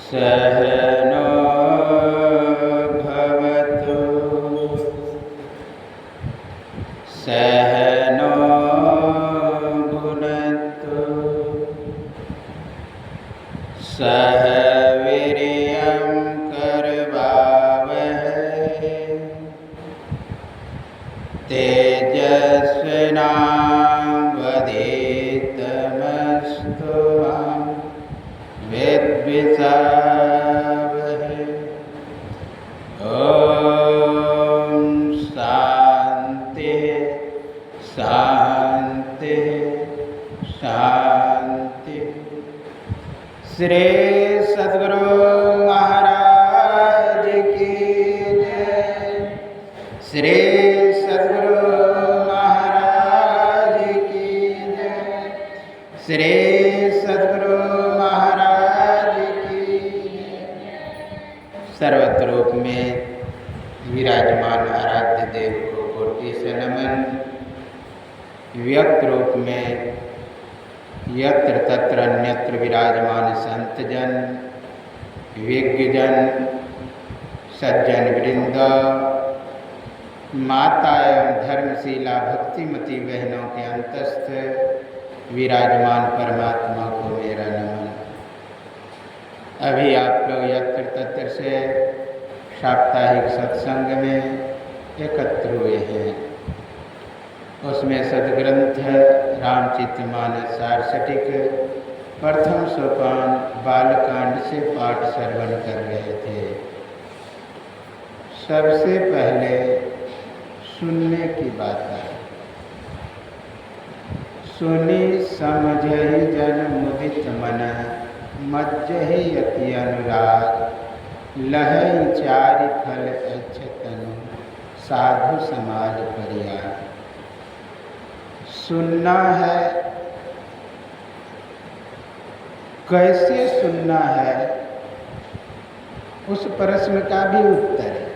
सहनो भवतु सहनो भुनक्तु सह वीर्यं करवावहै तेजस्विनावधीतमस्तु मा विद्विषावहै। ओम शांति शांति शांति। श्री सद्गुरु महाराज की जय। श्री सद्गुरु महाराज की जय। श्री सद्गुरु महाराज की जय। सर्वत्र रूप में विराजमान आराध्य देव को कोटि से नमन। व्यक्त रूप में यत्र तत्र अन्यत्र विराजमान संत जन, विज्ञजन, सज्जन वृंद, माता एवं धर्मशीला भक्तिमती बहनों के अंतस्थ विराजमान परमात्मा को मेरा नमन। अभी आप लोग यत्र तत्र से साप्ताहिक सत्संग में एकत्र हुए हैं। उसमें सदग्रंथ रामचरितमानस सारसटिक प्रथम सोपान बालकांड से पाठ श्रवण कर रहे थे। सबसे पहले सुनने की बात है। सुनी समझहि जन मुदित मन, मज्जहि यति अनुराग, लहै चारि फल अच्छतनु, साधु समाज परियार। सुनना है, कैसे सुनना है, उस प्रश्न का भी उत्तर है।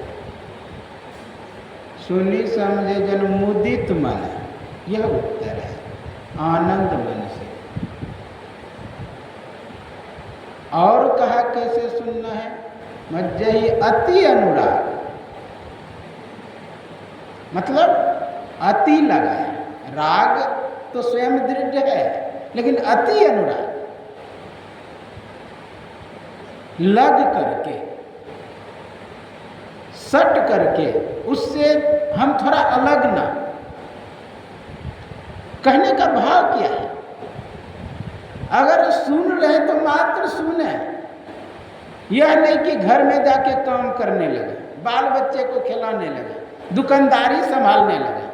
सुनी समझे जन मुदित मन, यह उत्तर है। आनंद मन से। और कहा कैसे सुनना है, मज्जहि अति अनुराग, मतलब अति लगा है। राग तो स्वयं दृढ़ है, लेकिन अति अनुराग, लग करके, सट करके, उससे हम थोड़ा अलग ना। कहने का भाव क्या है? अगर सुन रहे तो मात्र सुने, यह नहीं कि घर में जाके काम करने लगे, बाल बच्चे को खिलाने लगे, दुकानदारी संभालने लगे,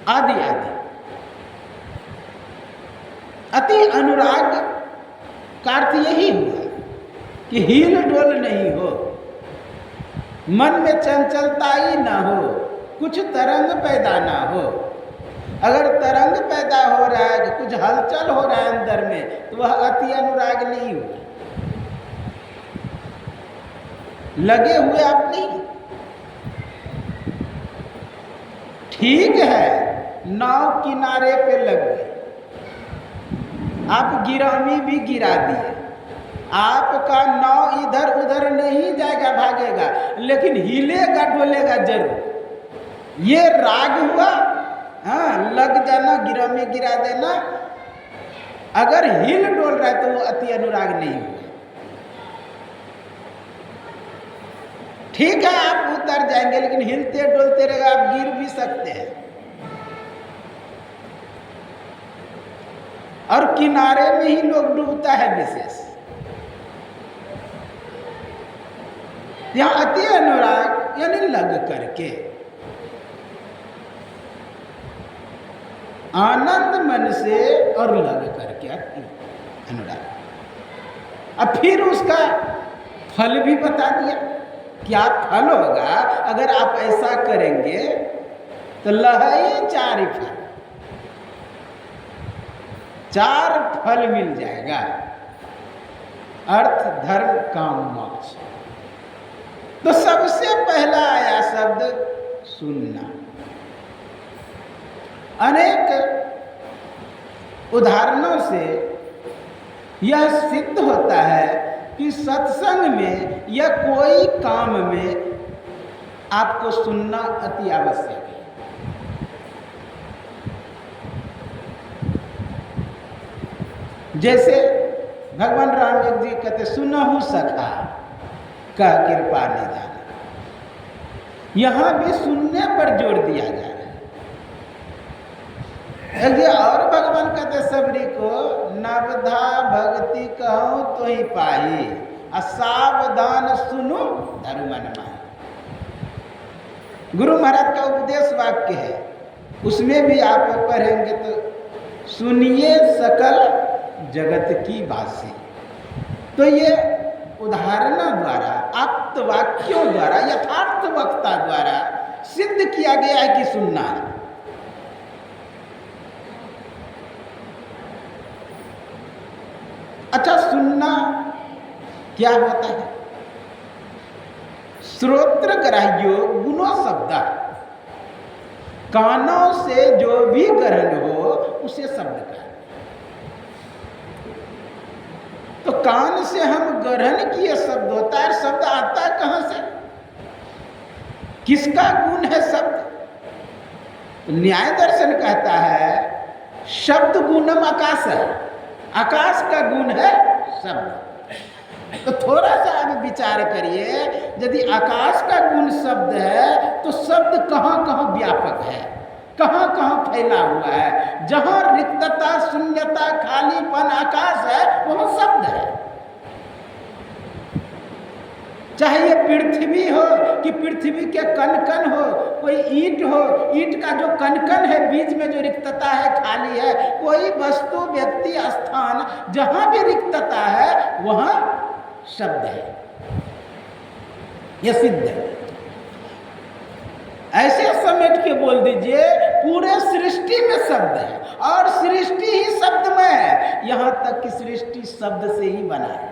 आदि आदि। अति अनुराग का अर्थ यही हुआ कि हिल डोल नहीं हो, मन में चंचलता ही ना हो, कुछ तरंग पैदा ना हो। अगर तरंग पैदा हो रहा है, कुछ हलचल हो रहा है अंदर में, तो वह अति अनुराग नहीं हुआ। लगे हुए आप नहीं। ठीक है, नाव किनारे पे लग गए, आप गिरामी भी गिरा दिए, आपका नाव इधर उधर नहीं जाएगा, भागेगा, लेकिन हिलेगा डोलेगा जरूर। ये राग हुआ। हाँ, लग जाना, गिरामी गिरा देना। अगर हिल डोल रहा है तो वो अति अनुराग नहीं हुआ। ठीक है, आप उतर जाएंगे, लेकिन हिलते डोलते रहेगा, आप गिर भी सकते हैं। और किनारे में ही लोग डूबता है विशेष। यहां अति अनुराग यानी लग करके, आनंद मन से और लग करके अति अनुराग। अब फिर उसका फल भी बता दिया। क्या फल होगा अगर आप ऐसा करेंगे? तो लहै चारि फल, 4 फल मिल जाएगा। अर्थ, धर्म, काम, मोक्ष। तो सबसे पहला आया शब्द सुनना। अनेक उदाहरणों से यह सिद्ध होता है कि सत्संग में या कोई काम में आपको सुनना अति आवश्यक है। जैसे भगवान राम जी कहते सुनहु सखा कह कृपा निधान, यहां भी सुनने पर जोर दिया जा रहा है। और भगवान कहते सबरी को नवधा भक्ति कहूं तो ही पाही, असावधान सुनो धर्म मन माही। गुरु महाराज का उपदेश वाक्य है, उसमें भी आप पढ़ेंगे तो सुनिए सकल जगत की बासी। तो ये उदाहरणों द्वारा, आप्त वाक्यों द्वारा, यथार्थ वक्ता द्वारा सिद्ध किया गया है कि सुनना है। अच्छा, सुनना क्या होता है? श्रोत्र ग्राह्यो गुणो शब्द, कानों से जो भी ग्रहण हो उसे शब्द का। तो कान से हम ग्रहण किए शब्द होता है, शब्द आता है कहां से? किसका गुण है शब्द? न्याय दर्शन कहता है शब्द गुणम आकाश है, आकाश का गुण है शब्द। तो थोड़ा सा आप विचार करिए, यदि आकाश का गुण शब्द है तो शब्द कहां कहां व्यापक है, कहां कहां फैला हुआ है। जहां रिक्तता, शून्यता, खालीपन, आकाश है वहां शब्द है। चाहे ये पृथ्वी हो कि पृथ्वी के कण कण हो, कोई ईंट हो, ईंट का जो कण कण है, बीच में जो रिक्तता है, खाली है, कोई वस्तु, व्यक्ति, स्थान जहां भी रिक्तता है वहां शब्द है। यह सिद्ध है। ऐसे समेट के बोल दीजिए पूरे सृष्टि में शब्द है और सृष्टि ही शब्द में है, यहां तक कि सृष्टि शब्द से ही बना है।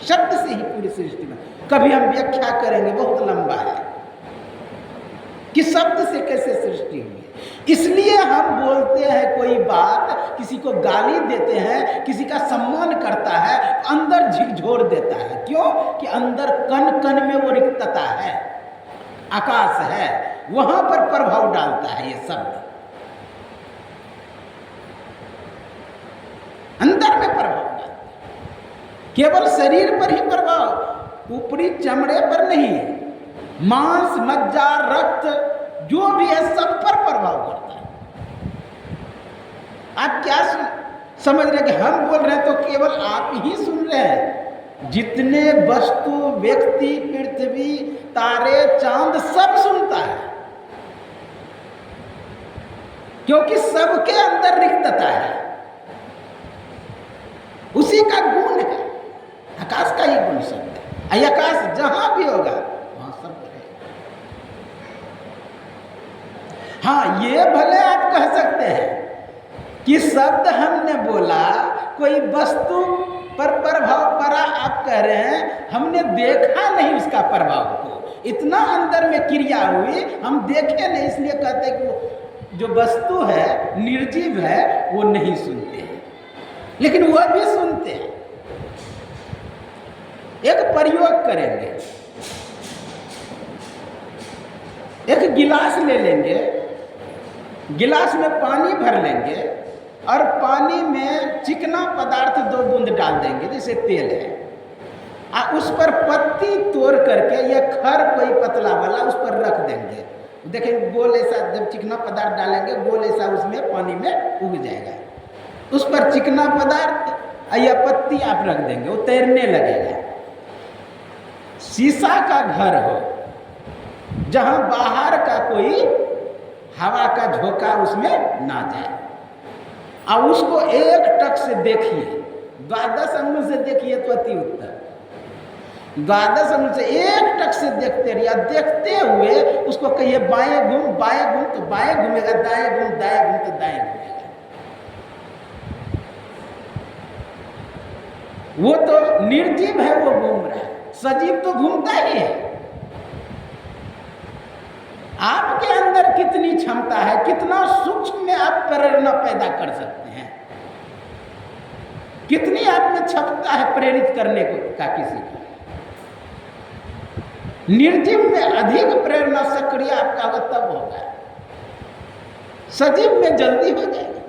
शब्द से ही पूरी सृष्टि में। कभी हम व्याख्या करेंगे, बहुत लंबा है कि शब्द से कैसे सृष्टि हुई। इसलिए हम बोलते हैं कोई बात, किसी को गाली देते हैं, किसी का सम्मान करता है, अंदर झिकझोर देता है। क्यों? कि अंदर कण कण में वो रिक्तता है, आकाश है, वहां पर प्रभाव डालता है ये शब्द, अंदर में प्रभाव डालता है। केवल शरीर पर ही प्रभाव, ऊपरी चमड़े पर नहीं, मांस, मज्जा, रक्त जो भी है सब पर प्रभाव करता है। आप क्या समझ रहे कि हम बोल रहे हैं तो केवल आप ही सुन रहे हैं? जितने वस्तु, व्यक्ति, पृथ्वी, तारे, चांद सब सुनता है, क्योंकि सबके अंदर रिक्तता है, उसी का गुण है, आकाश का ही गुण शब्द है। आकाश जहां भी होगा वहां शब्द है। हाँ, ये भले आप कह सकते हैं कि शब्द हमने बोला, कोई वस्तु पर प्रभाव पड़ा, आप कह रहे हैं हमने देखा नहीं उसका प्रभाव को, इतना अंदर में क्रिया हुई हम देखे नहीं, इसलिए कहते हैं कि जो वस्तु है, निर्जीव है, वो नहीं सुनते हैं, लेकिन वह भी सुनते हैं। एक प्रयोग करेंगे, एक गिलास ले लेंगे, गिलास में पानी भर लेंगे और पानी में चिकना पदार्थ 2 बूंद डाल देंगे, जैसे तेल है, उस पर पत्ती तोड़ करके या खर कोई पतला वाला उस पर रख देंगे। देखें गोल ऐसा, जब चिकना पदार्थ डालेंगे गोल ऐसा उसमें पानी में उग जाएगा। उस पर चिकना पदार्थ या पत्ती आप रख देंगे, वो तैरने लगेगा। शीशा का घर हो, जहां बाहर का कोई हवा का झोंका उसमें ना जाए, और उसको एक टक से देखिए, 12 अंगुल से देखिए तो अति उत्तम, 12 अंगुल से एक टक से देखते रहिए, देखते हुए उसको कहिए बाएं घूम तो बाएं घूमेगा, दाएं घूम तो दाएं घूमेगा। वो तो निर्जीव है, वो घूम रहा है, सजीव तो घूमता ही है। आपके अंदर कितनी क्षमता है, कितना सूक्ष्म में आप प्रेरणा पैदा कर सकते हैं, कितनी आप में क्षमता है प्रेरित करने का किसी को। निर्जीव में अधिक प्रेरणा सक्रिय आपका होगा तब होगा, सजीव में जल्दी हो जाएगा।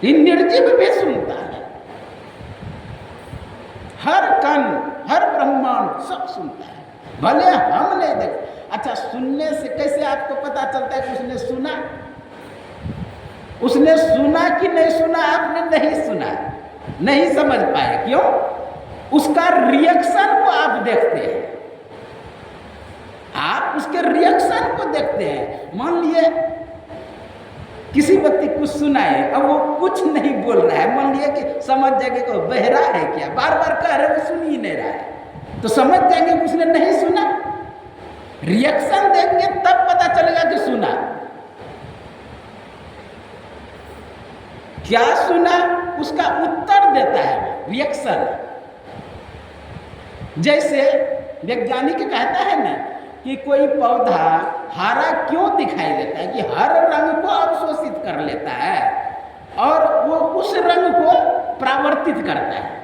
निर्जीव भी सुनता है, हर कण हर ब्रह्मांड सब सुनता है, भले हम नहीं देख। अच्छा, सुनने से कैसे आपको पता चलता है कि उसने सुना? उसने सुना कि नहीं सुना? आपने नहीं सुना, नहीं समझ पाए। क्यों? उसका रिएक्शन को आप देखते हैं, आप उसके रिएक्शन को देखते हैं। मान लिए किसी व्यक्ति कुछ सुनाए, अब वो कुछ नहीं बोल रहा है, मान लिया कि समझ जाएंगे को बहरा है क्या, बार बार कह रहे वो सुन ही नहीं रहा है, तो समझ जाएंगे कि उसने नहीं सुना। रिएक्शन देंगे तब पता चलेगा कि सुना। क्या सुना उसका उत्तर देता है रिएक्शन। जैसे वैज्ञानिक कहता है ना कि कोई पौधा हरा क्यों दिखाई देता है, कि हर रंग को अवशोषित कर लेता है और वो उस रंग को परावर्तित करता है।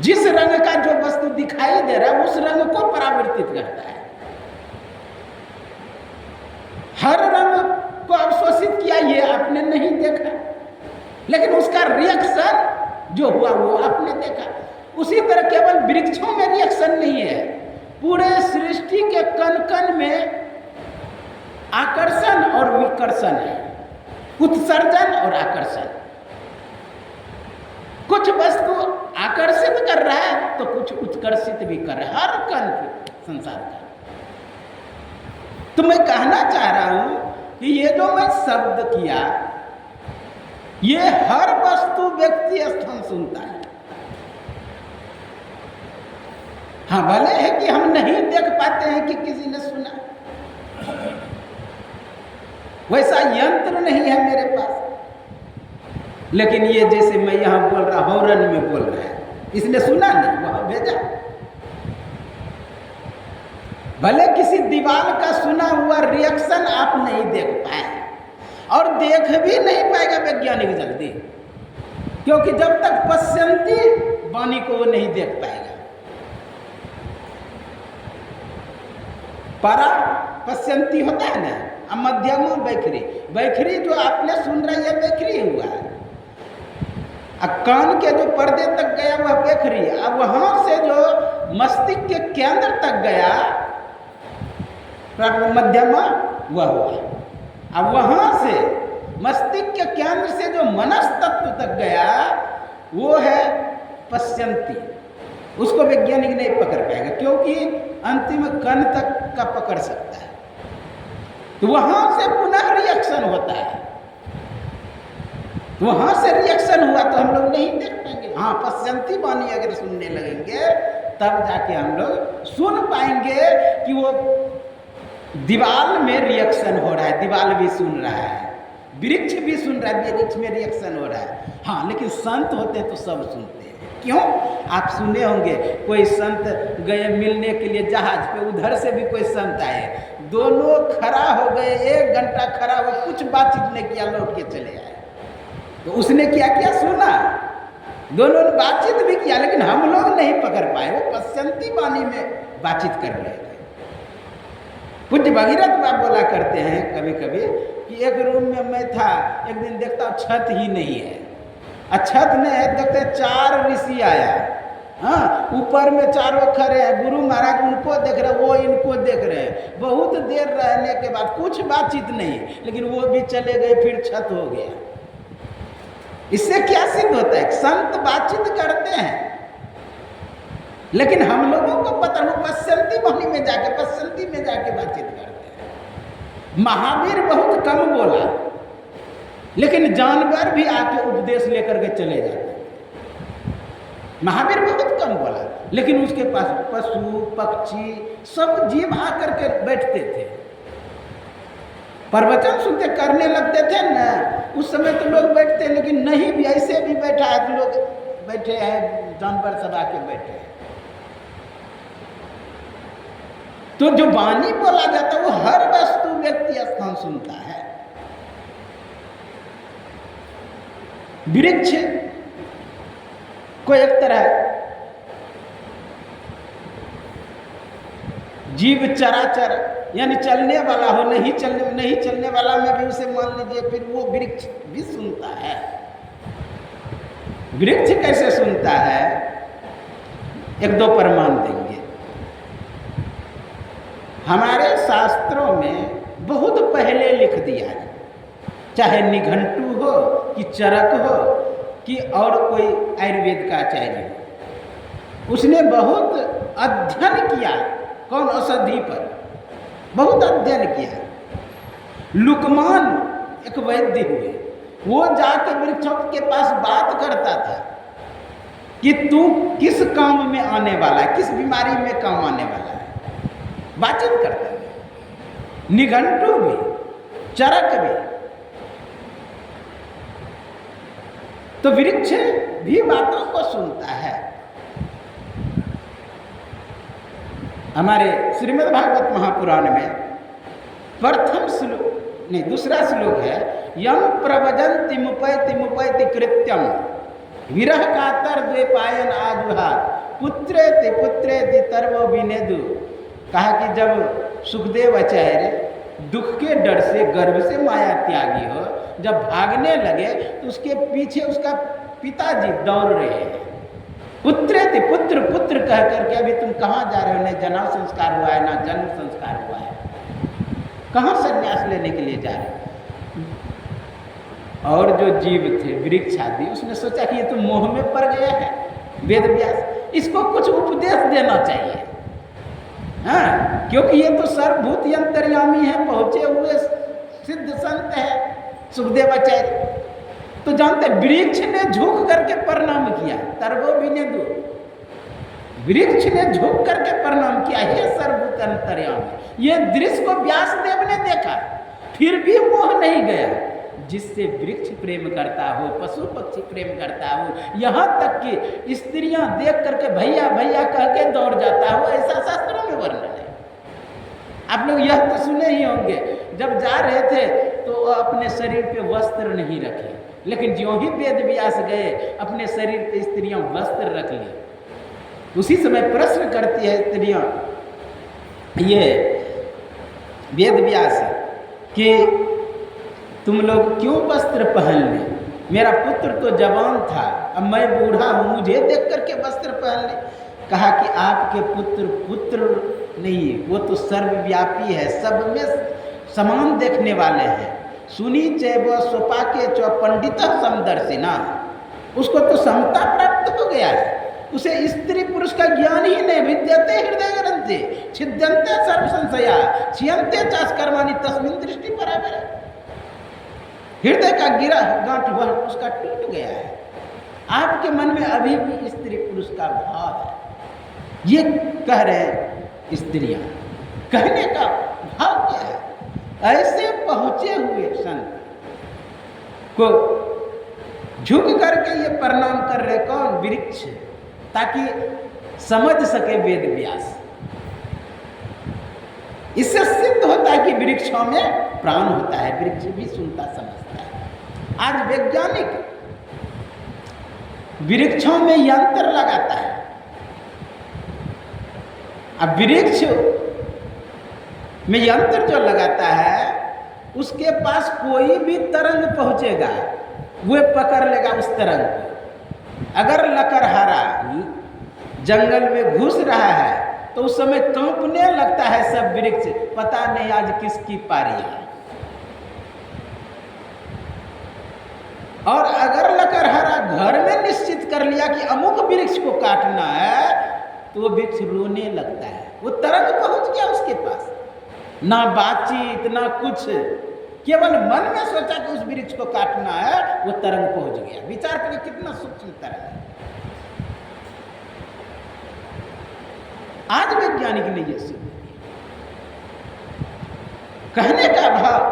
जिस रंग का जो वस्तु दिखाई दे रहा है उस रंग को परावर्तित करता है। हर रंग को अवशोषित किया ये आपने नहीं देखा, लेकिन उसका रिएक्शन जो हुआ वो आपने देखा। उसी तरह केवल वृक्षों में रिएक्शन नहीं है, पूरे सृष्टि के कण कण में आकर्षण और विकर्षण है, उत्सर्जन और आकर्षण। कुछ वस्तु आकर्षित कर रहा है तो कुछ उत्कर्षित भी कर रहा है, हर कण संसार का। तो मैं कहना चाह रहा हूं कि ये जो मैं शब्द किया, ये हर वस्तु व्यक्ति स्थान सुनता है। हाँ, भले है कि हम नहीं देख पाते हैं कि किसी ने सुना, वैसा यंत्र नहीं है मेरे पास। लेकिन ये जैसे मैं यहां बोल रहा, हॉर्न में बोल रहा है, इसने सुना नहीं, वहां भेजा। भले किसी दीवार का सुना हुआ रिएक्शन आप नहीं देख पाए, और देख भी नहीं पाएगा वैज्ञानिक जल्दी, क्योंकि जब तक पश्यंती वाणी को वो नहीं देख पाएगा। परा पश्यंती होता है ना, मध्यम बैखरी, बैखरी जो आपने सुन रहा है बैखरी हुआ है, कान के जो पर्दे तक गया वह बैखरी, अब वहां से जो मस्तिष्क के केंद्र तक गया मध्यमा वह हुआ। अब वहां से मस्तिष्क के केंद्र से जो मनस तत्व तक गया वो है पश्यंती। उसको वैज्ञानिक नहीं पकड़ पाएगा, क्योंकि अंतिम कण तक का पकड़ सकता है, तो वहां से पुनः रिएक्शन होता है। वहां से रिएक्शन हुआ तो हम लोग नहीं देख पाएंगे। हाँ, पश्यंती वाणी अगर सुनने लगेंगे तब जाके हम लोग सुन पाएंगे कि वो दीवार में रिएक्शन हो रहा है, दीवार भी सुन रहा है, वृक्ष भी सुन रहा है, वृक्ष में रिएक्शन हो रहा है। हाँ, लेकिन संत होते तो सब सुनते हैं। क्यों? आप सुने होंगे कोई संत गए मिलने के लिए जहाज पे, उधर से भी कोई संत आए, दोनों खड़ा हो गए, 1 घंटा खड़ा हो, कुछ बातचीत नहीं किया, लौट के चले आए। तो उसने क्या किया? सुना। दोनों ने बातचीत भी किया, लेकिन हम लोग नहीं पकड़ पाए, वो पश्यंती वाणी में बातचीत कर रहे थे। पूज्य भगीरथ बाबा बोला करते हैं कभी कभी कि एक रूम में मैं था, एक दिन देखता हूँ छत ही नहीं है, छत नहीं है, देखते 4 ऋषि आया, हाँ, ऊपर में चारों खड़े हैं, गुरु महाराज उनको देख रहे, वो इनको देख रहे हैं। बहुत देर रहने के बाद कुछ बातचीत नहीं, लेकिन वो भी चले गए, फिर छत हो गया। इससे क्या सिद्ध होता है? संत बातचीत करते हैं, लेकिन हम लोगों को पता, वो पश्यंती वाणी में जाके, पश्यंती में जाके बातचीत करते हैं। महावीर बहुत कम बोला, लेकिन जानवर भी आके उपदेश लेकर के चले जाते। महावीर बहुत कम बोला, लेकिन उसके पास पशु पक्षी सब जीव आकर के बैठते थे, प्रवचन सुनते करने लगते थे ना। उस समय तो लोग बैठते, लेकिन नहीं भी ऐसे भी बैठा है तो लोग बैठे बैठे हैं, जानवर सब आके बैठे हैं। तो जो वाणी बोला जाता है वो हर वस्तु व्यक्ति स्थान सुनता है। वृक्ष को एक तरह जीव चराचर यानी चलने वाला हो, नहीं चलने वाला में भी उसे मान लीजिए, फिर वो वृक्ष भी सुनता है। वृक्ष कैसे सुनता है, एक दो प्रमाण देंगे। हमारे शास्त्रों में बहुत पहले लिख दिया है, चाहे निघंटु हो कि चरक हो कि और कोई आयुर्वेद का आचार्य हो, उसने बहुत अध्ययन किया। कौन? औषधि पर बहुत अध्ययन किया। लुकमान एक वैद्य हुए, वो जाके वृक्षों के पास बात करता था कि तू किस काम में आने वाला है, किस बीमारी में काम आने वाला है, बातचीत करता है। निघंटु भी, चरक भी। तो वृक्ष भी बातों को सुनता है। हमारे श्रीमद् भागवत महापुराण में प्रथम श्लोक नहीं, दूसरा श्लोक है, यम प्रवजंति मुपैति कृत्यम विरह कातर द्वैपायन आजुहात पुत्रेति तर्वो विनेदु। कहा कि जब सुखदेव आचार्य दुख के डर से गर्भ से माया त्यागी हो, जब भागने लगे तो उसके पीछे उसका पिताजी दौड़ रहे हैं। पुत्रेति पुत्र पुत्र कह करके, अभी तुम कहाँ जा रहे हो, न जन्म संस्कार हुआ है ना जन्म संस्कार हुआ है, कहाँ संन्यास लेने के लिए जा रहे हो। और जो जीव थे वृक्ष आदि, उसने सोचा कि ये तो मोह में पड़ गया है वेद व्यास, इसको कुछ उपदेश देना चाहिए। हाँ, क्योंकि ये तो सर्वभूत अंतर्यामी है, पहुंचे हुए सिद्ध संत है सुखदेवाचार्य। तो जानते वृक्ष ने झुक करके प्रणाम किया, तर्वो विनेदु। वृक्ष ने झुक करके प्रणाम किया, हे सर्वभूत अंतर्यामी। ये दृश्य को व्यासदेव ने देखा, फिर भी मोह नहीं गया। जिससे वृक्ष प्रेम करता हो, पशु पक्षी प्रेम करता हो, यहाँ तक कि स्त्रियां देख करके भैया भैया कह के दौड़ जाता हो, ऐसा शास्त्रों में वर्णन है। आप लोग यह तो सुने ही होंगे, जब जा रहे थे तो अपने शरीर पे वस्त्र नहीं रखे, लेकिन ज्यों ही वेद व्यास गए अपने शरीर पे स्त्रियां वस्त्र रख लिए। उसी समय प्रश्न करती है स्त्रियां ये वेद व्यास कि तुम लोग क्यों वस्त्र पहन ले, मेरा पुत्र तो जवान था, अब मैं बूढ़ा हूँ, मुझे देख करके वस्त्र पहन ले। कहा कि आपके पुत्र नहीं, वो तो सर्वव्यापी है, सब में समान देखने वाले हैं। सुनी चैव स्वपाके च पंडित समदर्शिना, उसको तो समता प्राप्त हो गया है, उसे स्त्री पुरुष का ज्ञान ही नहीं। विद्यते हृदय ग्रंथि छिद्यन्ते सर्व संशया छियन्ते चास कर्माणि तस्मिन् दृष्टि परावरे। हृदय का गिरा गांठ वह उसका टूट गया है। आपके मन में अभी भी स्त्री पुरुष का भाव है, ये कह रहे स्त्रियां। कहने का भाव क्या है? ऐसे पहुंचे हुए संत को झुक करके ये प्रणाम कर रहे कौन? वृक्ष, ताकि समझ सके वेद व्यास। इससे सिद्ध होता है कि वृक्षों में प्राण होता है, वृक्ष भी सुनता समझता है। आज वैज्ञानिक वृक्षों में यंत्र लगाता है। अब वृक्ष में यंत्र जो लगाता है उसके पास कोई भी तरंग पहुंचेगा, वो पकड़ लेगा उस तरंग को। अगर लकड़हारा जंगल में घुस रहा है तो उस समय कांपने लगता है सब वृक्ष, पता नहीं आज किसकी पारी है। और अगर लकड़हारा घर में निश्चित कर लिया कि अमुक वृक्ष को काटना है तो वो वृक्ष रोने लगता है। वो तरंग पहुंच गया उसके पास, ना बातचीत ना कुछ, केवल मन में सोचा कि उस वृक्ष को काटना है, वो तरंग पहुंच गया। विचार करिए कितना सूक्ष्म तरंग है। आज वैज्ञानिक ने यह सिद्ध किया। कहने का भाव,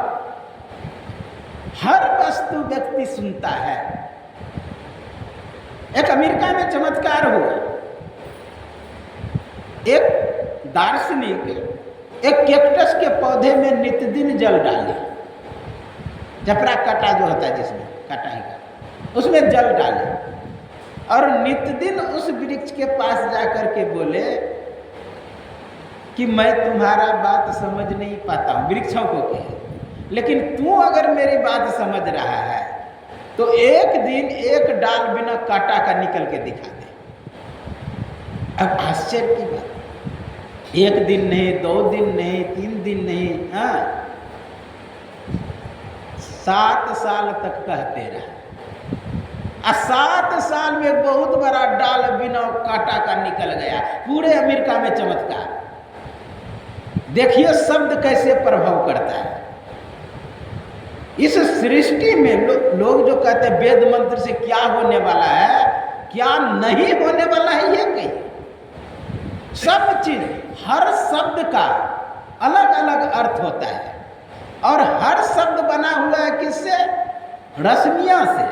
हर वस्तु व्यक्ति सुनता है। एक अमेरिका में चमत्कार हुआ। एक दार्शनिक एक कैक्टस के पौधे में नित्य दिन जल डाले, जपरा काटा जो होता है जिसमें कटाई का, उसमें जल डाले और नित्य दिन उस वृक्ष के पास जाकर के बोले कि मैं तुम्हारा बात समझ नहीं पाता हूँ, वृक्षों को कहे, लेकिन तू अगर मेरी बात समझ रहा है तो एक दिन एक डाल बिना काटा का निकल के दिखा दे। अब आश्चर्य की बात, एक दिन नहीं, 2 दिन नहीं, 3 दिन नहीं, हाँ 7 साल तक कहते रहे। 7 साल में बहुत बड़ा डाल बिना काटा का निकल गया। पूरे अमेरिका में चमत्कार। देखिए शब्द कैसे प्रभाव करता है। इस सृष्टि में लोग जो कहते हैं वेद मंत्र से क्या होने वाला है, क्या नहीं होने वाला है, ये कहिए। सब चीज, हर शब्द का अलग अलग अर्थ होता है और हर शब्द बना हुआ है किससे? रश्मियां से।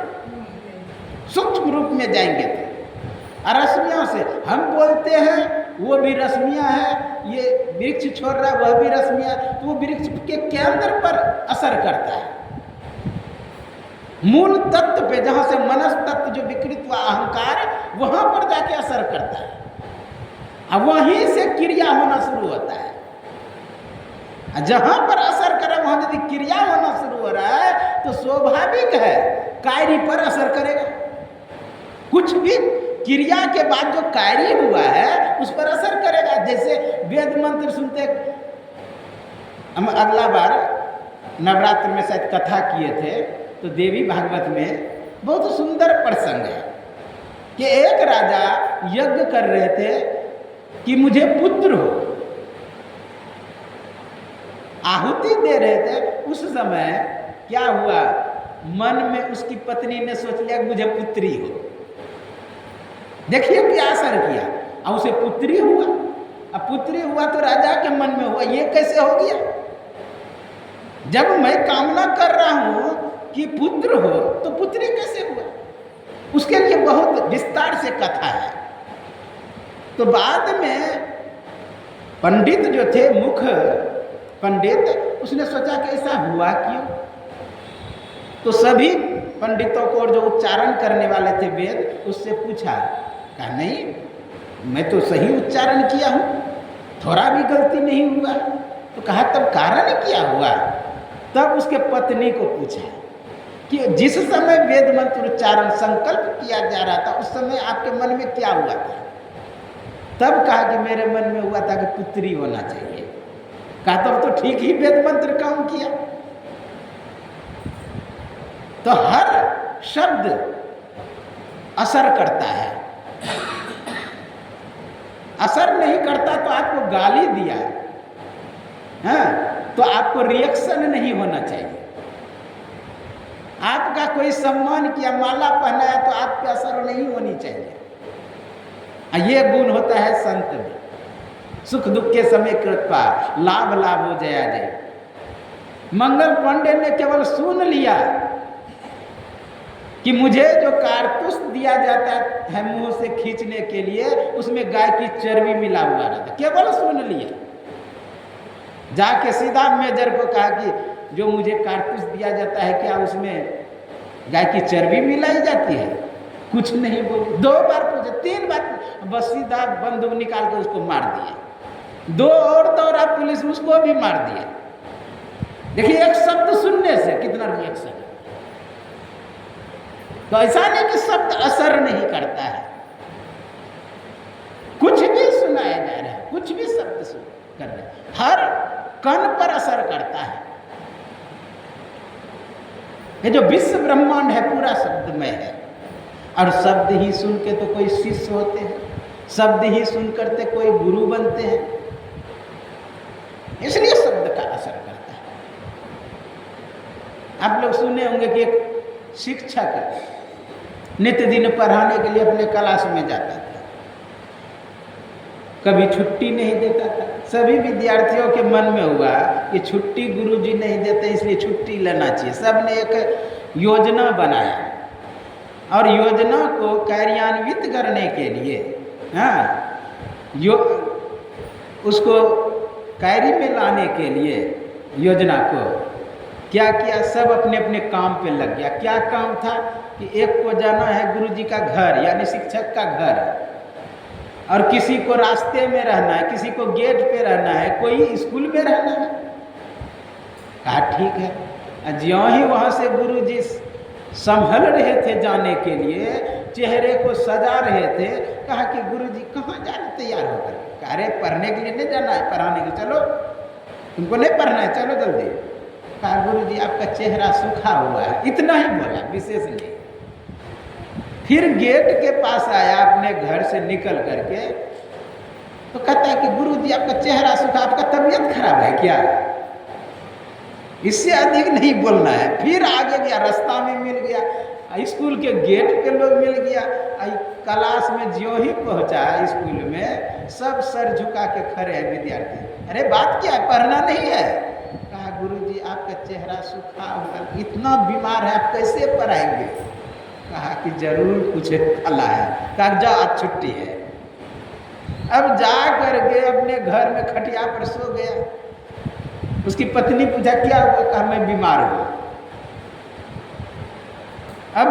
सूक्ष्म रूप में जाएंगे तो रश्मियों से हम बोलते हैं, वो भी रश्मियां है। ये वृक्ष छोड़ रहा है, वह भी रश्मियां, तो वो वृक्ष के केंद्र पर असर करता है, मूल तत्व पे, जहां से मनस तत्व जो विकृत हुआ अहंकार, वहां पर जाके असर करता है। अब वहीं से क्रिया होना शुरू होता है। जहां पर असर करे वहां यदि क्रिया होना शुरू हो रहा है तो स्वाभाविक है कार्य पर असर करेगा। कुछ भी क्रिया के बाद जो कार्य हुआ है उस पर असर करेगा। जैसे वेद मंत्र सुनते, हम अगला बार नवरात्र में शायद कथा किए थे, तो देवी भागवत में बहुत सुंदर प्रसंग है कि एक राजा यज्ञ कर रहे थे कि मुझे पुत्र हो, आहुति दे रहे थे। उस समय क्या हुआ, मन में उसकी पत्नी ने सोच लिया कि मुझे पुत्री हो। देखिए क्या असर किया, और उसे पुत्री हुआ। अब पुत्री हुआ तो राजा के मन में हुआ, ये कैसे हो गया? जब मैं कामना कर रहा हूं कि पुत्र हो तो पुत्री कैसे हुआ? उसके लिए बहुत विस्तार से कथा है। तो बाद में पंडित जो थे, मुख पंडित, उसने सोचा कि ऐसा हुआ क्यों? तो सभी पंडितों को और जो उच्चारण करने वाले थे वेद, उससे पूछा। कहा नहीं, मैं तो सही उच्चारण किया हूँ, थोड़ा भी गलती नहीं हुआ। तो कहा तब कारण क्या हुआ? तब उसके पत्नी को पूछा कि जिस समय वेद मंत्र उच्चारण संकल्प किया जा रहा था उस समय आपके मन में क्या हुआ था? तब कहा कि मेरे मन में हुआ था कि पुत्री होना चाहिए। कहा तब तो ठीक ही वेद मंत्र काम किया। तो हर शब्द असर करता है। असर नहीं करता तो आपको गाली दिया, हाँ, तो आपको रिएक्शन नहीं होना चाहिए। आपका कोई सम्मान किया, माला पहनाया, तो आप पे असर नहीं होनी चाहिए। ये गुण होता है संत में। सुख दुख के समय कृपा, लाभ लाभ हो जया जय। मंगल पांडे ने केवल सुन लिया कि मुझे जो कारतूस दिया जाता है मुंह से खींचने के लिए, उसमें गाय की चर्बी मिला हुआ रहता, केवल सुन लिया। जाके सीधा मेजर को कहा कि जो मुझे कारतूस दिया जाता है क्या उसमें गाय की चर्बी मिलाई जाती है? कुछ नहीं बोली। 2 बार पूछे, 3 बार, बस सीधा बंदूक निकाल के उसको मार दिया। 2 और दौड़ा पुलिस, उसको भी मार दिया। देखिए एक शब्द सुनने से कितना रिएक्शन है। तो ऐसा नहीं कि शब्द असर नहीं करता है। कुछ भी सुनाया जा रहा है, कुछ भी शब्द सुन कर रहे हैं, हर कण पर असर करता है। ये जो विश्व ब्रह्मांड है पूरा शब्दमय है। और शब्द ही सुन के तो कोई शिष्य होते हैं, शब्द ही सुन करते कोई गुरु बनते हैं। इसलिए शब्द का असर करता है। आप लोग सुने होंगे कि एक शिक्षक नित्य दिन पढ़ाने के लिए अपने क्लास में जाता था, कभी छुट्टी नहीं देता था। सभी विद्यार्थियों के मन में हुआ कि छुट्टी गुरुजी नहीं देते इसलिए छुट्टी लेना चाहिए। सब ने एक योजना बनाया और योजना को कार्यान्वित करने के लिए, हाँ, उसको कार्य में लाने के लिए योजना को क्या किया, सब अपने अपने काम पे लग गया। क्या काम था कि एक को जाना है गुरु जी का घर यानी शिक्षक का घर, और किसी को रास्ते में रहना है, किसी को गेट पे रहना है, कोई स्कूल में रहना है। कहा ठीक है। ज्यों ही वहाँ से गुरु जी संभल रहे थे जाने के लिए, चेहरे को सजा रहे थे, कहा कि गुरु जी कहाँ जा रहे तैयार होकर? कहा अरे पढ़ने के लिए नहीं जाना है, पढ़ाने के, चलो तुमको नहीं पढ़ना है, चलो जल्दी। कहा गुरु जी आपका चेहरा सूखा हुआ है, इतना ही बोला, विशेष नहीं। फिर गेट के पास आया अपने घर से निकल करके, तो कहता है कि गुरु जी आपका चेहरा सूखा, आपका तबीयत खराब है क्या? इससे अधिक नहीं बोलना है। फिर आगे गया, रास्ता में मिल गया, स्कूल के गेट पे लोग मिल गया, क्लास में ज्यों ही पहुंचा स्कूल में, सब सर झुका के खड़े हैं विद्यार्थी। अरे बात क्या है, पढ़ना नहीं है? कहा गुरुजी आपका चेहरा सूखा हुआ, इतना बीमार है, आप कैसे पढ़ाएंगे? कहा कि जरूर कुछ फला है। कहा जाओ आज छुट्टी है। अब जा करके अपने घर में खटिया पर सो गया। उसकी पत्नी पूछा क्या हुआ? कहा मैं बीमार हूं। अब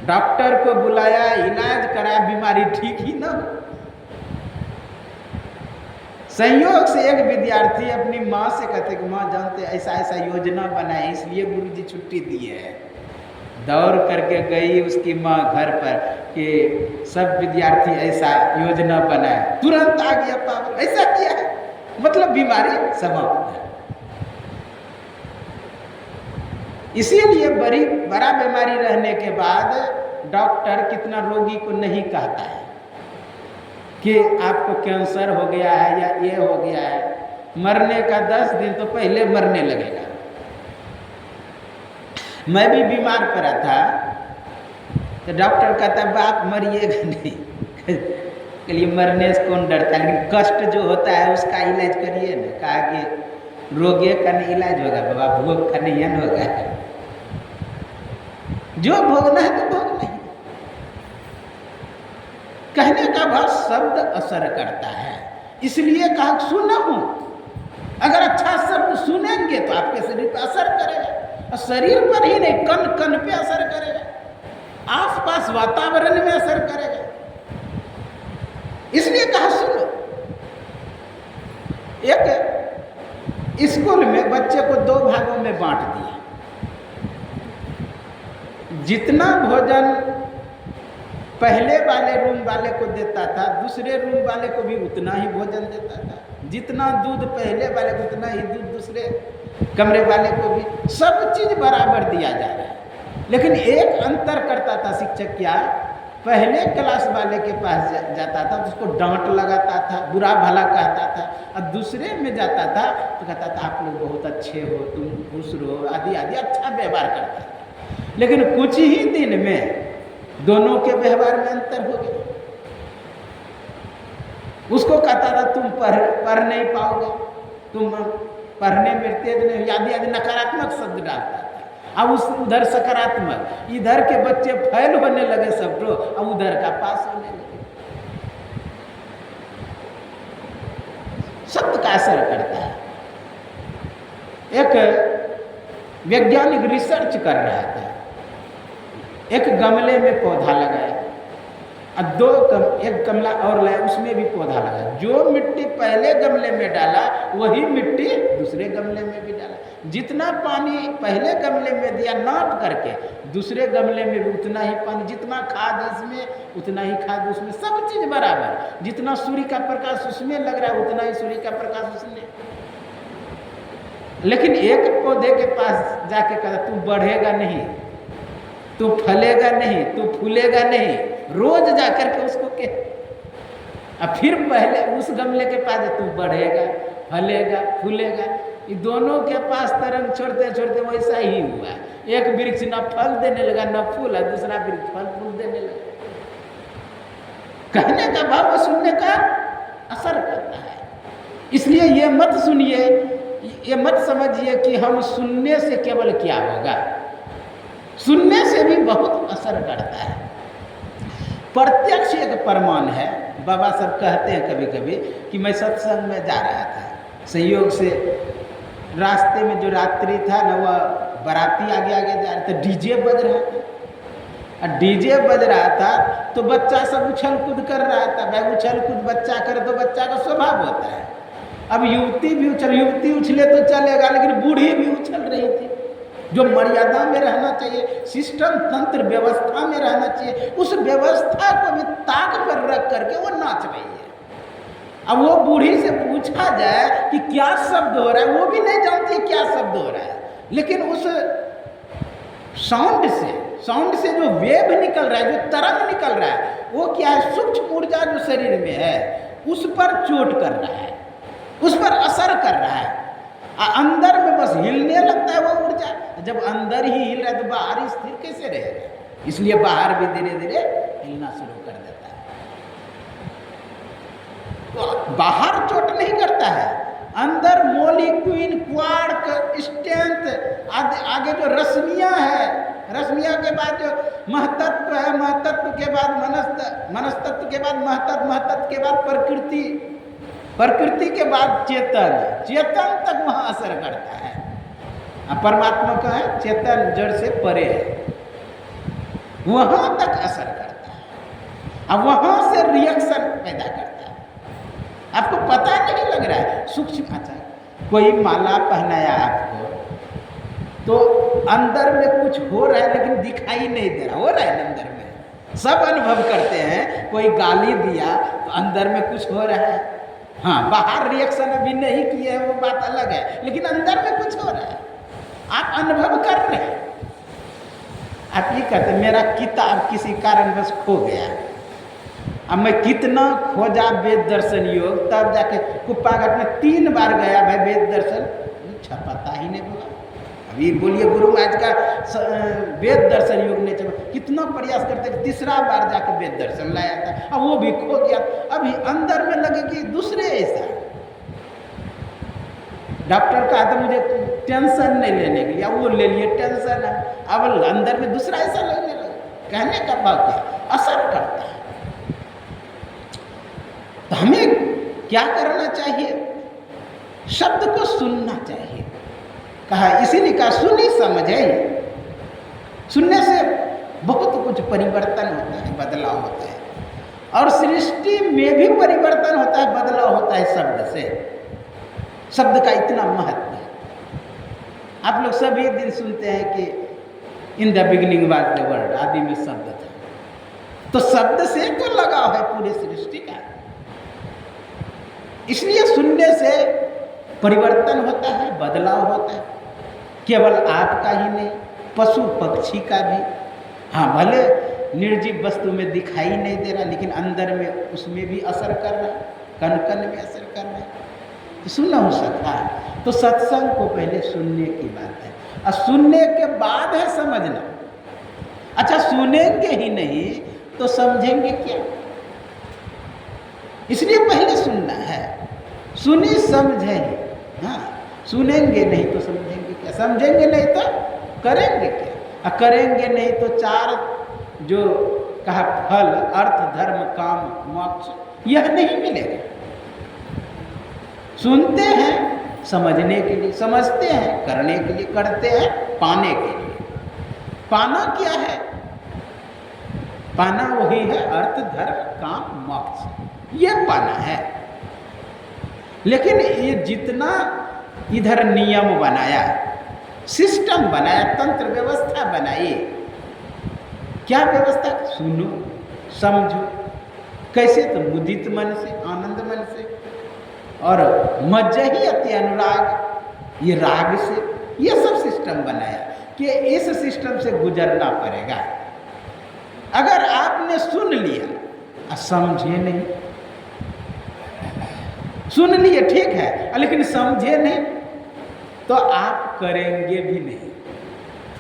डॉक्टर को बुलाया, इलाज करा, बीमारी ठीक ही ना हो। संयोग से एक विद्यार्थी अपनी माँ से कहते कि माँ जानते ऐसा ऐसा योजना बनाए, इसलिए गुरुजी छुट्टी दिए है। दौड़ करके गई उसकी माँ घर पर कि सब विद्यार्थी ऐसा योजना बनाए, तुरंत आ गया पावर, ऐसा किया है मतलब बीमारी समाप्त है। इसीलिए बड़ा बीमारी रहने के बाद डॉक्टर कितना रोगी को नहीं कहता है कि आपको कैंसर हो गया है या ये हो गया है। मरने का 10 दिन तो पहले मरने लगेगा। मैं भी बीमार पड़ा था तो डॉक्टर कहता बाप मरिएगा नहीं। के लिए मरने से कौन डरता है, लेकिन कष्ट जो होता है उसका इलाज करिए ना। कहा कि रोगे का नहीं इलाज होगा बाबा, भोग का नहीं होगा। जो भोगना है तो भोगना ही। कहने का भाव शब्द असर करता है, इसलिए कहा सुना हूं। अगर अच्छा शब्द सुनेंगे तो आपके शरीर पर असर करेगा, और शरीर पर ही नहीं कन कन पे असर करेगा, आसपास वातावरण में असर करेगा। इसलिए कहा सुनो। एक स्कूल में बच्चे को 2 भागों में बांट दिया। जितना भोजन पहले वाले रूम वाले को देता था, दूसरे रूम वाले को भी उतना ही भोजन देता था। जितना दूध पहले वाले को उतना ही दूध दूसरे कमरे वाले को भी। सब चीज बराबर दिया जा रहा है। लेकिन एक अंतर करता था शिक्षक, क्या? पहले क्लास वाले के पास जाता था तो उसको डांट लगाता था, बुरा भला कहता था, और दूसरे में जाता था तो कहता था आप लोग बहुत अच्छे हो, तुम खुश रहो, आदि आदि अच्छा व्यवहार करता था। लेकिन कुछ ही दिन में दोनों के व्यवहार में अंतर हो गया। उसको कहता था तुम पढ़ नहीं पाओगे, तुम पढ़ने में तेज नहीं, आदि आदि नकारात्मक शब्द डालता था। अब उधर सकारात्मक, इधर के बच्चे फेल होने लगे सब तो, अब उधर का पास होने लगे। शब्द का असर करता है। एक वैज्ञानिक रिसर्च कर रहा था, एक गमले में पौधा लगाया और एक गमला और लाया, उसमें भी पौधा लगाया। जो मिट्टी पहले गमले में डाला वही मिट्टी दूसरे गमले में भी डाला। जितना पानी पहले गमले में दिया नाप करके, दूसरे गमले में भी उतना ही पानी। जितना खाद इसमें उतना ही खाद उसमें, सब चीज बराबर। जितना सूर्य का प्रकाश उसमें लग रहा है उतना ही सूर्य का प्रकाश उसमें। लेकिन एक पौधे के पास जाके कहा तू बढ़ेगा नहीं, तू फलेगा नहीं, तू फूलेगा नहीं, रोज जाकर के उसको कह। अब फिर पहले उस गमले के पास तू बढ़ेगा, फलेगा, फूलेगा। ये दोनों के पास तरंग छोड़ते छोड़ते वैसा ही हुआ। एक वृक्ष न फल देने लगा न फूल, और दूसरा वृक्ष फल फूल देने लगा। कहने का भाव सुनने का असर करता है। इसलिए ये मत सुनिए, ये मत समझिए कि हम सुनने से केवल क्या होगा। सुनने से भी बहुत असर करता है। प्रत्यक्ष एक प्रमाण है। बाबा सब कहते हैं कभी कभी कि मैं सत्संग में जा रहा था, संयोग से रास्ते में जो रात्रि था ना, वह बाराती आगे आगे जा रहा था, डीजे बज रहा था, और डीजे बज रहा था तो बच्चा सब उछल कूद कर रहा था। भाई उछल कूद बच्चा करे तो बच्चा का स्वभाव होता है। अब युवती उछले तो चलेगा, लेकिन बूढ़ी भी उछल रही थी। जो मर्यादा में रहना चाहिए, सिस्टम तंत्र व्यवस्था में रहना चाहिए, उस व्यवस्था को भी ताक पर रख करके वो नाच रही है। अब वो बूढ़ी से पूछा जाए कि क्या शब्द हो रहा है, वो भी नहीं जानती क्या शब्द हो रहा है, लेकिन उस साउंड से जो वेव निकल रहा है, जो तरंग निकल रहा है, वो क्या है, सूक्ष्म ऊर्जा जो शरीर में है उस पर चोट कर रहा है, उस पर असर कर रहा है। अंदर में बस हिलने लगता है वो ऊर्जा। जब अंदर ही हिल रहा है तो बाहर स्थिर कैसे रहेगा? इसलिए बाहर भी धीरे धीरे हिलना शुरू कर देता है। तो बाहर चोट नहीं करता है, अंदर मोलिक्यूल, क्वार्क, स्ट्रेंथ आगे जो रश्मियाँ है, रश्मियाँ के बाद जो महतत्व है, महतत्व के बाद मनस्तत्व के बाद महतत्व, महतत्व के बाद प्रकृति, प्रकृति के बाद चेतन, चेतन तक वहाँ असर करता है। परमात्मा का है चेतन, जड़ से परे है, वहाँ तक असर करता है। अब वहाँ से रिएक्शन पैदा करता है। आपको पता नहीं लग रहा है, सूक्ष्म। अच्छा, कोई माला पहनाया आपको तो अंदर में कुछ हो रहा है लेकिन दिखाई नहीं दे रहा, हो रहा है अंदर में। सब अनुभव करते हैं। कोई गाली दिया तो अंदर में कुछ हो रहा है, हाँ, बाहर रिएक्शन अभी नहीं किए हैं, वो बात अलग है, लेकिन अंदर में कुछ हो रहा है, आप अनुभव कर रहे हैं। आप ये कहते हैं मेरा किताब किसी कारणवश खो गया, अब मैं कितना खोजा वेद दर्शन योग, तब जाके कुप्पाघाट में 3 बार गया भाई वेद दर्शन छपाता ही नहीं बोला। अभी बोलिए गुरु महाराज का वेद दर्शन योग नहीं छपा, कितना प्रयास करते, 3रा बार जाके वेद दर्शन लाया था, अब वो भी खो गया। अभी अंदर में लगे कि दूसरे ऐसा। डॉक्टर कहा था मुझे टेंशन नहीं लेने के लिए, अब वो ले लिए टेंशन है, अब अंदर में दूसरा ऐसा लगने लगा। कहने का भाव क्या, असर करता है। तो हमें क्या करना चाहिए? शब्द को सुनना चाहिए। कहा इसीलिए कहा सुनी समझे। सुनने से बहुत कुछ परिवर्तन होता है, बदलाव होता है, और सृष्टि में भी परिवर्तन होता है, बदलाव होता है शब्द से। शब्द का इतना महत्व है। आप लोग सभी दिन सुनते हैं कि in the beginning was the word, आदि में शब्द था। तो शब्द से तो लगाव है पूरे सृष्टि का। इसलिए सुनने से परिवर्तन होता है, बदलाव होता है, केवल आपका ही नहीं, पशु पक्षी का भी। हाँ, भले निर्जीव वस्तु में दिखाई नहीं दे रहा, लेकिन अंदर में उसमें भी असर कर रहा है, कण कण में असर कर रहा है, तो सुना हो सकता है। तो सत्संग को पहले सुनने की बात है, और सुनने के बाद है समझना। अच्छा, सुनेंगे ही नहीं तो समझेंगे क्या? इसलिए पहले सुनना है। सुनी समझे, हाँ, सुनेंगे नहीं तो समझेंगे क्या? समझेंगे नहीं तो करेंगे क्या? और करेंगे नहीं तो 4 जो कहा फल, अर्थ, धर्म, काम, मोक्ष, यह नहीं मिलेगा। सुनते हैं समझने के लिए, समझते हैं करने के लिए, करते हैं पाने के लिए। पाना क्या है? पाना वही है अर्थ, धर्म, काम, मोक्ष, ये पाना है। लेकिन ये जितना इधर नियम बनाया, सिस्टम बनाया, तंत्र व्यवस्था बनाई, क्या व्यवस्था? सुनो, समझो। कैसे? तो मुदित मन से, आनंद मन से, और मज्जही अति अनुराग, ये राग से, ये सब सिस्टम बनाया कि इस सिस्टम से गुजरना पड़ेगा। अगर आपने सुन लिया और समझे नहीं, सुन लिए ठीक है, लेकिन समझे नहीं, तो आप करेंगे भी नहीं,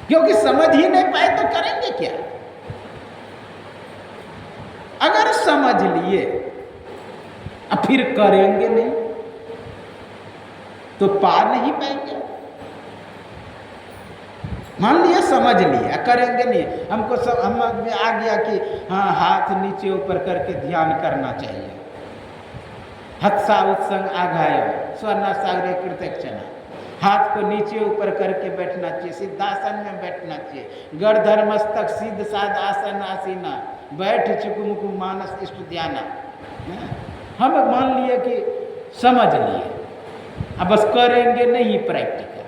क्योंकि समझ ही नहीं पाए तो करेंगे क्या? अगर समझ लिए और फिर करेंगे नहीं तो पा नहीं पाएंगे। मान लिया, समझ लिया, करेंगे नहीं। हमको सब हम में आ गया कि हाँ हाथ नीचे ऊपर करके ध्यान करना चाहिए। हत्सा उत्संग आघाय स्वर्णा सागरे कृतक्षणा, हाथ को नीचे ऊपर करके बैठना चाहिए, सिद्धासन में बैठना चाहिए, गर्धर मस्तक सिद्ध साध आसन आसीना, बैठ चुकुमुकु मानस इष्ट ध्याना। हम मान लिए कि समझ लिए, अब बस करेंगे नहीं प्रैक्टिकल,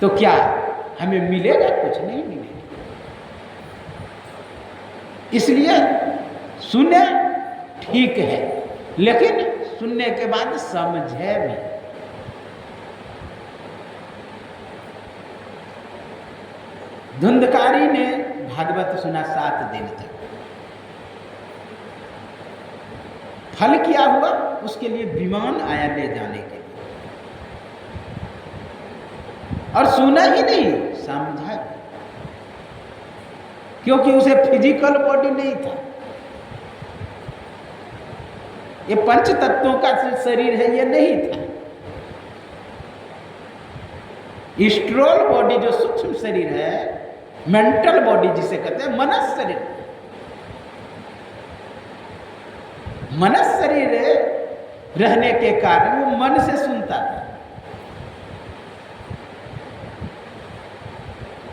तो क्या हमें मिलेगा? कुछ नहीं मिलेगा। इसलिए सुने ठीक है, लेकिन सुनने के बाद समझे भी। धुंधकारी ने भागवत सुना 7 दिन तक, फल क्या हुआ? उसके लिए विमान आया ले जाने के लिए, और सुना ही नहीं, समझा भी, क्योंकि उसे फिजिकल बॉडी नहीं था। ये पंच तत्वों का शरीर है, ये नहीं था। एस्ट्रल बॉडी जो सूक्ष्म शरीर है, मेंटल बॉडी जिसे कहते हैं, मनस शरीर, मनस शरीर रहने के कारण वो मन से सुनता था।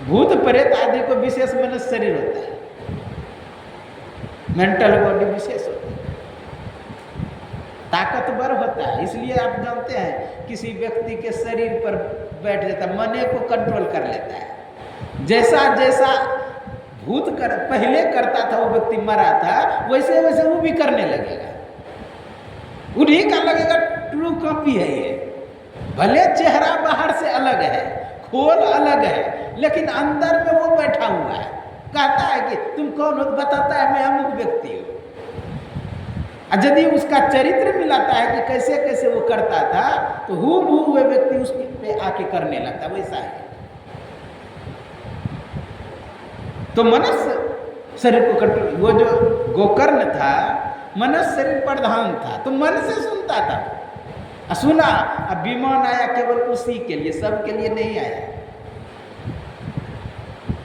भूत प्रेत आदि को विशेष मनस शरीर होता है, मेंटल बॉडी विशेष होता है, ताकतवर होता है। इसलिए आप जानते हैं किसी व्यक्ति के शरीर पर बैठ जाता है, मने को कंट्रोल कर लेता है। जैसा जैसा भूत पहले करता था, वो व्यक्ति मरा था, वैसे वैसे वो भी करने लगेगा। उन्हीं का लगेगा ट्रू कॉपी है ये, भले चेहरा बाहर से अलग है, खोल अलग है, लेकिन अंदर में वो बैठा हुआ है। कहता है कि तुम कौन हो? बताता है मैं अमुक व्यक्ति हूँ। यदि उसका चरित्र मिलाता है कि कैसे कैसे वो करता था, तो हूबहू वो व्यक्ति उस पे आके करने लगता, वैसा है। तो मनस शरीर को कंट्रोल, वो जो गोकर्ण था मनस शरीर प्रधान था, तो मन से सुनता था। सुना, अब विमान आया केवल उसी के लिए, सब के लिए नहीं आया।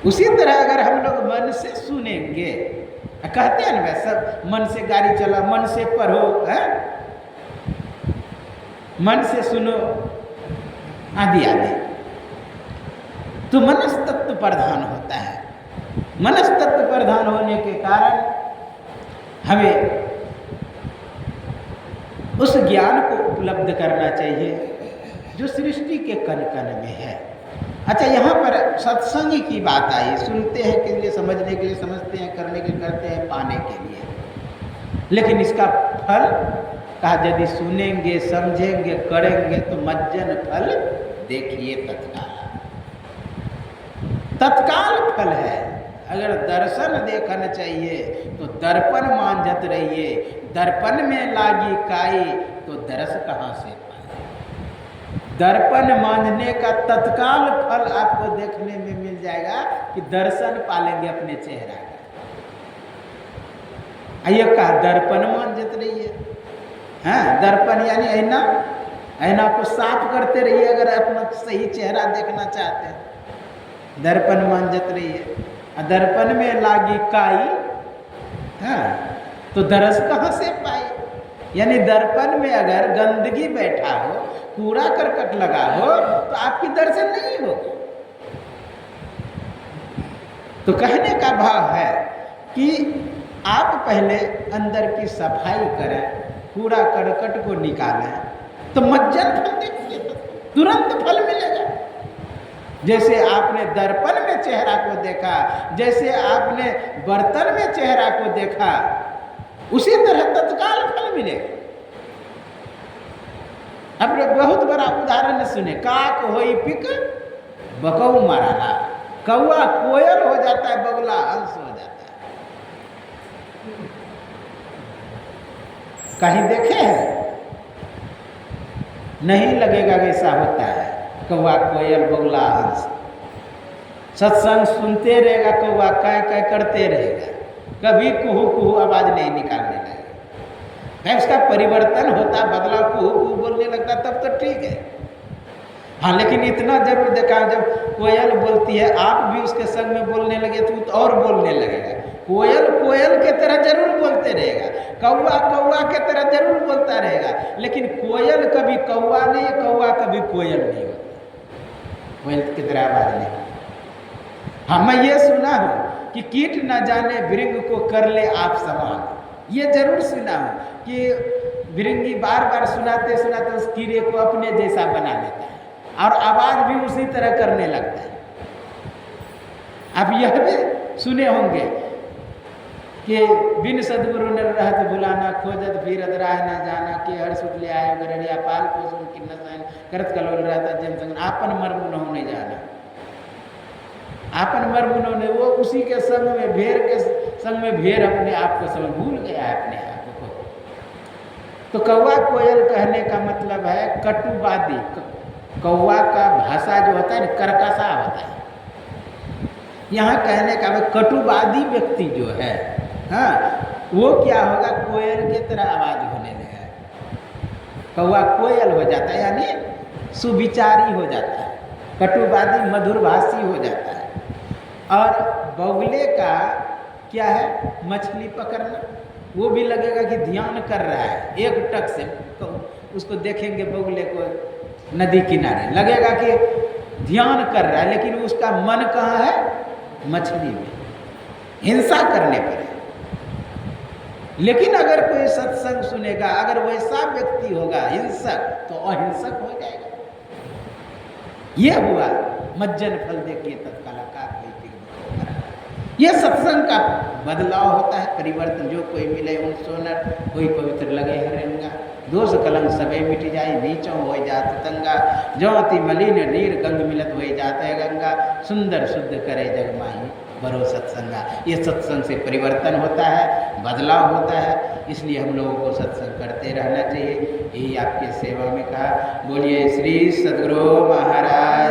उसी तरह अगर हम लोग मन से सुनेंगे, कहते हैं ना सब मन से गाड़ी चला, मन से पढ़ो, है? मन से सुनो, आदि आदि, तो मनस तत्व प्रधान होता है। मनस तत्व प्रधान होने के कारण हमें उस ज्ञान को उपलब्ध करना चाहिए जो सृष्टि के कण कण में है। अच्छा, यहाँ पर सत्संग की बात आई, सुनते हैं के लिए, समझने के लिए समझते हैं, करने के लिए करते हैं, पाने के लिए, लेकिन इसका फल कहा, यदि सुनेंगे, समझेंगे, करेंगे तो मज्जन फल देखिए तत्काल। तत्काल फल है। अगर दर्शन देखना चाहिए तो दर्पण मांझत रहिए, दर्पण में लागी काई तो दरस कहाँ से पाए। दर्पण मांझने का तत्काल फल आपको देखने में मिल जाएगा कि दर्शन पालेंगे अपने चेहरा का। आइए कहा दर्पण मांझत रहिए, हाँ, दर्पण यानी ऐना, ऐना को साफ करते रहिए अगर अपना सही चेहरा देखना चाहते हैं। दर्पण मांझत रहिए, दर्पण में लागी काई, हाँ, तो दरस कहाँ से पाए। यानी दर्पण में अगर गंदगी बैठा हो, कूड़ा करकट लगा हो, तो आपकी दर्शन नहीं होगी। तो कहने का भाव है कि आप पहले अंदर की सफाई करें, कूड़ा करकट को निकालें, तो मज्जन फल देखिए, तुरंत फल मिलेगा। जैसे आपने दर्पण में चेहरा को देखा, जैसे आपने बर्तन में चेहरा को देखा, उसी तरह तत्काल फल मिलेगा। अब बहुत बड़ा उदाहरण सुने, काक होई पिक बकऊ मारा, कौआ कोयल हो जाता है, बगुला हंस हो जाता है। कहीं देखे हैं? नहीं लगेगा ऐसा होता है। कौआ कोयल बगुला हंस, सत्संग सुनते रहेगा, कौआ कै कै करते रहेगा, कभी कुहू कुहू आवाज नहीं निकालने लगेगा। उसका परिवर्तन होता, बदलाव, कुहू कुहू बोलने लगता, तब तो ठीक है। हाँ, लेकिन इतना जरूर देखा है, जब कोयल बोलती है आप भी उसके संग में बोलने लगे तो और बोलने लगेगा। कोयल कोयल के तरह जरूर बोलते रहेगा, कौवा कौवा के तरह जरूर बोलता रहेगा, लेकिन कोयल कभी कौवा नहीं, कौवा कभी कोयल नहीं होता, कोयल की तरह आवाज नहीं। हाँ, मैं ये सुना हूँ कि कीट न जाने भृंग को कर ले आप समान, ये जरूर सुना हूँ कि भृंगी बार बार सुनाते सुनाते उस कीड़े को अपने जैसा बना लेता है और आवाज भी उसी तरह करने लगता है। आप यह भी सुने होंगे कि बिन सदगुरु न रहत भुलाना, खोजत फिरत राह न जाना, के हर सुख ले आयो गरड़िया पाल पोषण की नसायन, करत कलोल रहता जन संग, आपन मर्म न होने जाना। आपन मर्म न होने, वो उसी के संग में भेड़ के संग में भेड़ अपने आप को समझ भूल गया है अपने आप को। तो कौवा कोयल कहने का मतलब है कटुवादी। कौवा का भाषा जो होता है ना, कर्कशा होता है। यहाँ कहने का कटुवादी व्यक्ति जो है, हाँ, वो क्या होगा, कोयल के तरह आवाज होने लगेगा। कौवा कोयल हो जाता है, यानी सुविचारी हो जाता है, कटुवादी मधुरभाषी हो जाता है। और बगुले का क्या है, मछली पकड़ना, वो भी लगेगा कि ध्यान कर रहा है, एक टक से उसको देखेंगे बगुले को नदी किनारे, लगेगा कि ध्यान कर रहा है, लेकिन उसका मन कहाँ है, मछली में, हिंसा करने पर है। लेकिन अगर कोई सत्संग सुनेगा, अगर वैसा व्यक्ति होगा हिंसक, तो अहिंसक हो जाएगा। यह हुआ मज्जन फल देखिए तत्कालाकार, यह सत्संग का बदलाव होता है, परिवर्तन। जो कोई मिले उन सोनर, कोई पवित्र लगे हरेंगा, दोष कलंक सबे मिट जाए, नीचों हो जात तंगा, जो अति मलिन नीर गंग मिलत हो जात है गंगा, सुंदर शुद्ध करे जग माही बरो सत्संगा। ये सत्संग से परिवर्तन होता है, बदलाव होता है, इसलिए हम लोगों को सत्संग करते रहना चाहिए। यही आपके सेवा में कहा। बोलिए श्री सद्गुरु महाराज